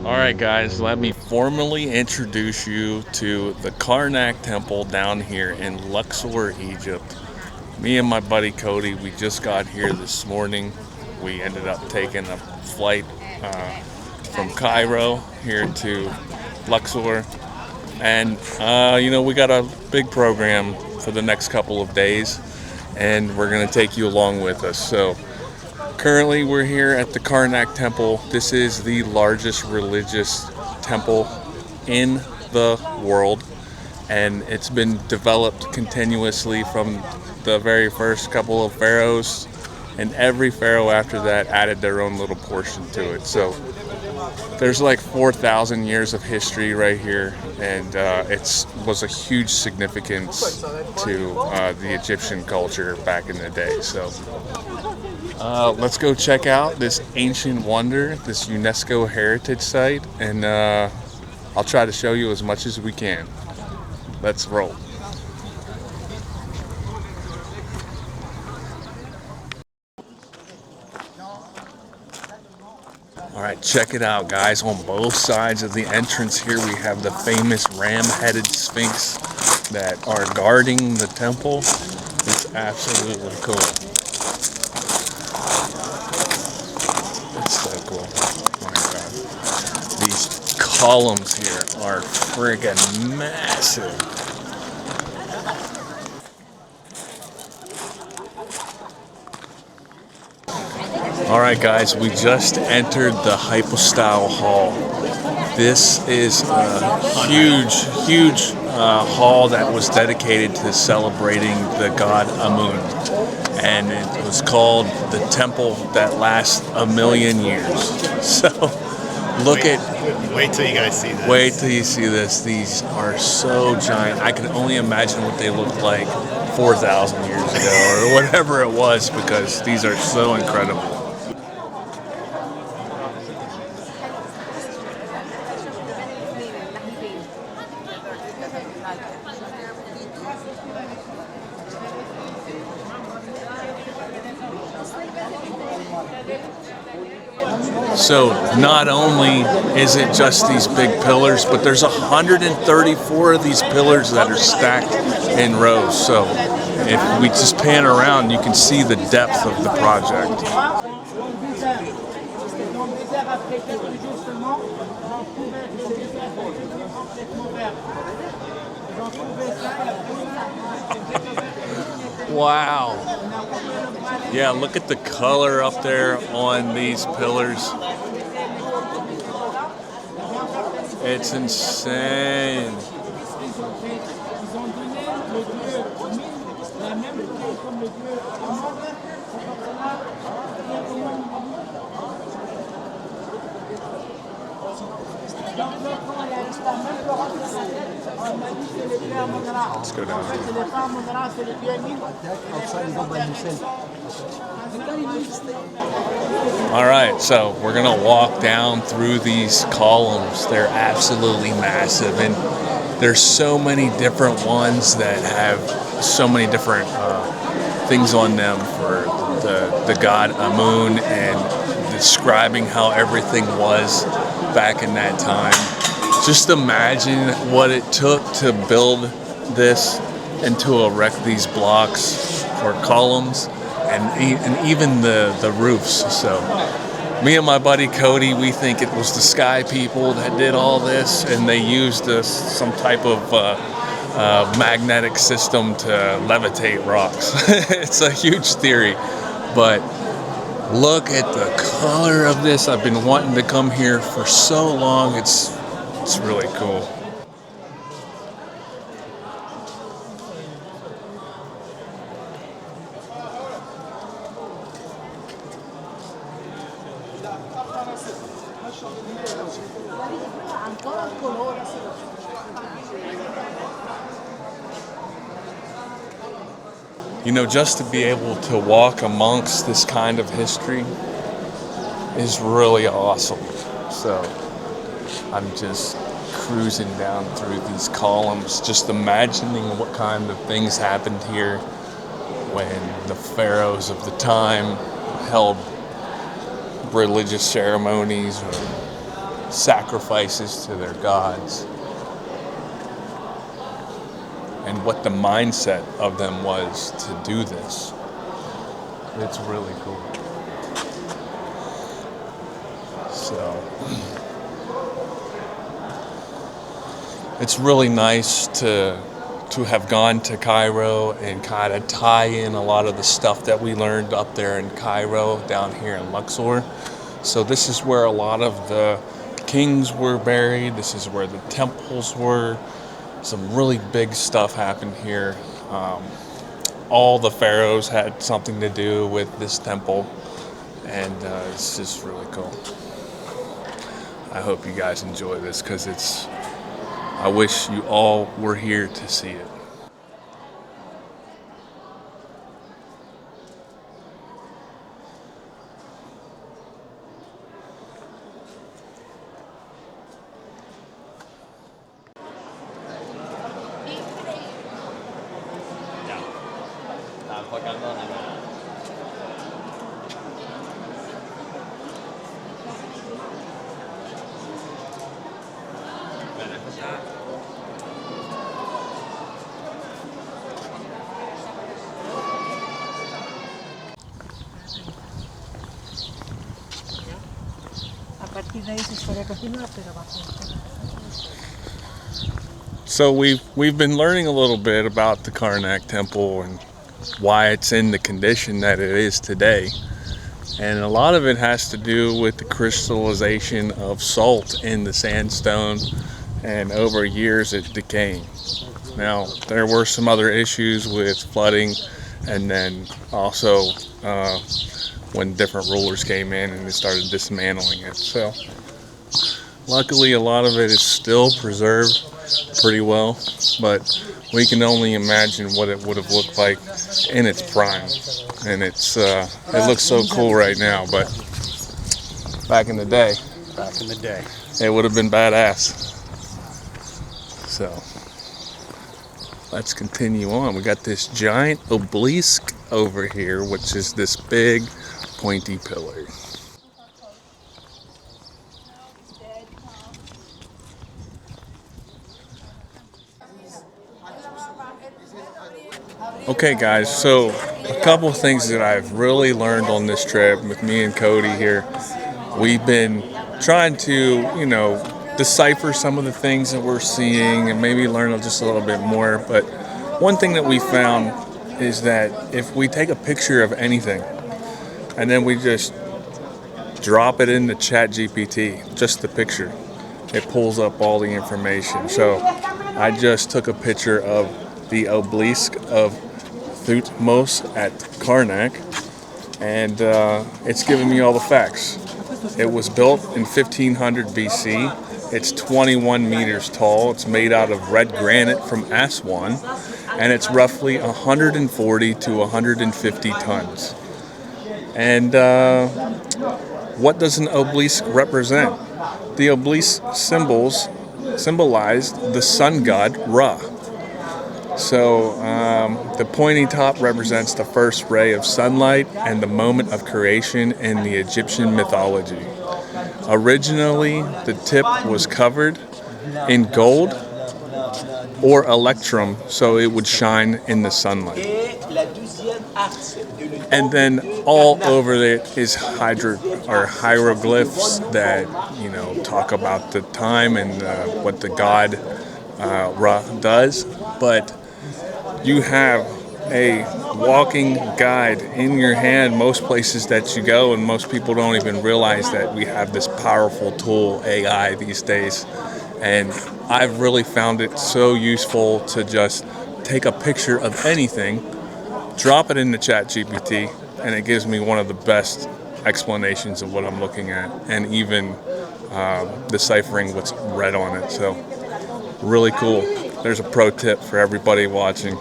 Alright guys, let me formally introduce you to the Karnak Temple down here in Luxor, Egypt. Me and my buddy Cody, we just got here this morning. We ended up taking a flight from Cairo here to Luxor. And, we got a big program for the next couple of days, and we're going to take you along with us. So, currently, we're here at the Karnak Temple. This is the largest religious temple in the world, and it's been developed continuously from the very first couple of pharaohs, and every pharaoh after that added their own little portion to it. So there's like 4,000 years of history right here, and it was a huge significance to the Egyptian culture back in the day. So let's go check out this ancient wonder, this UNESCO heritage site, and I'll try to show you as much as we can. Let's roll. All right, check it out, guys. On both sides of the entrance here, we have the famous ram-headed sphinx that are guarding the temple. It's absolutely cool. It's so cool. Oh my God. These columns here are friggin' massive. Alright guys, we just entered the Hypostyle Hall. This is a huge hall that was dedicated to celebrating the god Amun. And it was called the temple that lasts 1,000,000 years. So wait till you guys see this. Wait till you see this. These are so giant. I can only imagine what they looked like 4,000 years ago or whatever it was, because these are so incredible. So not only is it just these big pillars, but there's 134 of these pillars that are stacked in rows. So if we just pan around, you can see the depth of the project. Wow. Yeah, look at the color up there on these pillars. It's insane. Let's go down here. All right, so we're gonna walk down through these columns. They're absolutely massive, and there's so many different ones that have so many different things on them for the god Amun, and describing how everything was back in that time. Just imagine what it took to build this and to erect these blocks or columns, and even the roofs. So me and my buddy Cody, we think it was the sky people that did all this, and they used some type of magnetic system to levitate rocks. It's a huge theory, but look at the color of this. I've been wanting to come here for so long. It's really cool. You know, just to be able to walk amongst this kind of history is really awesome. So I'm just cruising down through these columns, just imagining what kind of things happened here when the pharaohs of the time held religious ceremonies or sacrifices to their gods, and what the mindset of them was to do this. It's really cool. So it's really nice to have gone to Cairo and kind of tie in a lot of the stuff that we learned up there in Cairo down here in Luxor. So this is where a lot of the kings were buried. This is where the temples were. Some really big stuff happened here. All the pharaohs had something to do with this temple, and it's just really cool. I hope you guys enjoy this, because I wish you all were here to see it. So we've been learning a little bit about the Karnak Temple and why it's in the condition that it is today. And a lot of it has to do with the crystallization of salt in the sandstone, and over years it decaying. Now, there were some other issues with flooding, and then also when different rulers came in and they started dismantling it. So luckily a lot of it is still preserved pretty well, but we can only imagine what it would have looked like in its prime. And it looks so cool right now, but back in the day, it would have been badass. So let's continue on. We got this giant obelisk over here, which is this big pointy pillar. Okay guys, so a couple of things that I've really learned on this trip with me and Cody here. We've been trying to, decipher some of the things that we're seeing and maybe learn just a little bit more. But one thing that we found is that if we take a picture of anything and then we just drop it into ChatGPT, just the picture, it pulls up all the information. So I just took a picture of the obelisk of Thutmose at Karnak, and it's giving me all the facts. It was built in 1500 BC. It's 21 meters tall. It's made out of red granite from Aswan, and it's roughly 140 to 150 tons. And what does an obelisk represent? The obelisk symbolized the sun god Ra. So the pointy top represents the first ray of sunlight and the moment of creation in the Egyptian mythology. Originally, the tip was covered in gold or electrum, so it would shine in the sunlight. And then all over it is hieroglyphs that talk about the time and what the god Ra does. But you have a walking guide in your hand most places that you go, and most people don't even realize that we have this powerful tool, AI, these days. And I've really found it so useful to just take a picture of anything, drop it into ChatGPT, and it gives me one of the best explanations of what I'm looking at, and even deciphering what's read on it. So really cool. There's a pro tip for everybody watching.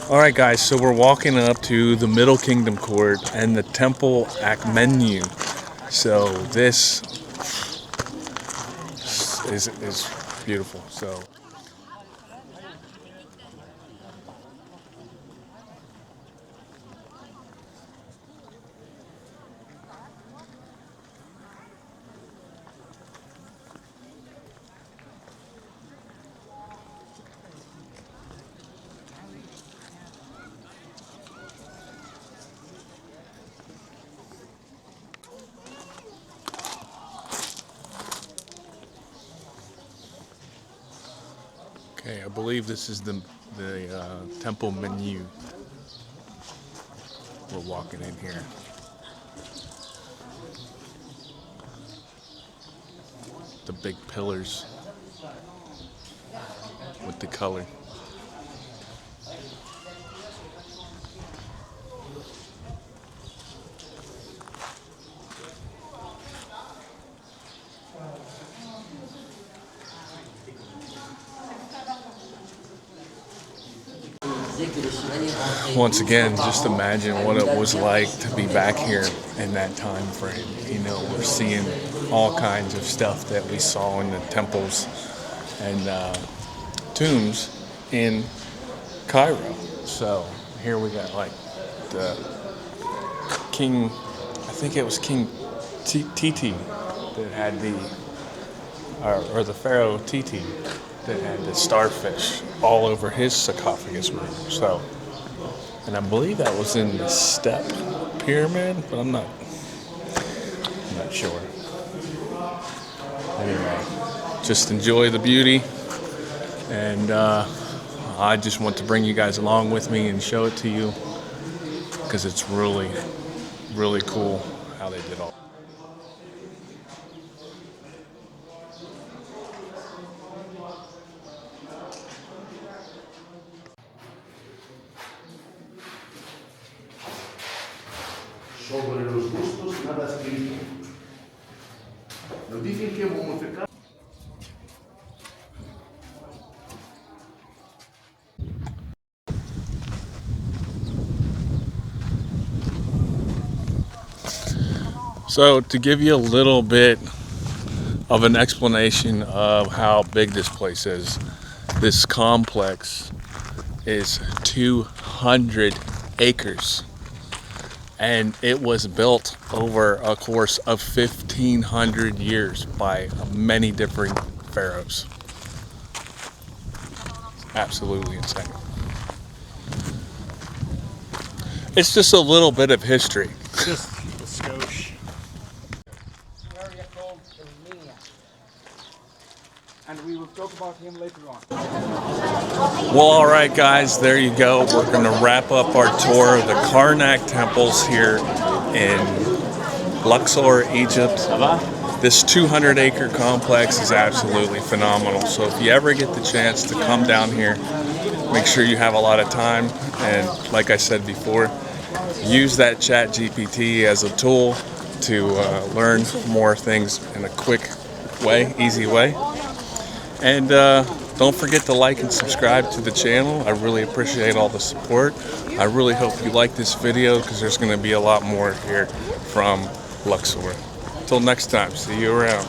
Alright guys, so we're walking up to the Middle Kingdom Court and the Temple Akhmenu. So this is beautiful. So Okay, I believe this is the temple menu. We're walking in here. The big pillars with the color. Once again, just imagine what it was like to be back here in that time frame. You know, we're seeing all kinds of stuff that we saw in the temples and tombs in Cairo. So here we got like the King, I think it was King Titi that had or the Pharaoh Titi that had the starfish all over his sarcophagus room. So, and I believe that was in the step pyramid, but I'm not sure. Anyway, just enjoy the beauty, and I just want to bring you guys along with me and show it to you because it's really, really cool how they did all. Sobre los bustos nada escrito. Nos dicen que momificar. So to give you a little bit of an explanation of how big this place is, this complex is 200 acres. And it was built over a course of 1,500 years by many different pharaohs. Absolutely insane. It's just a little bit of history. Just a skosh. And we will talk about him later on. Well, all right, guys, there you go. We're going to wrap up our tour of the Karnak temples here in Luxor, Egypt. This 200-acre complex is absolutely phenomenal. So if you ever get the chance to come down here, make sure you have a lot of time. And like I said before, use that ChatGPT as a tool to learn more things in a quick way, easy way. And don't forget to like and subscribe to the channel. I really appreciate all the support. I really hope you like this video because there's going to be a lot more here from Luxor. Until next time, see you around.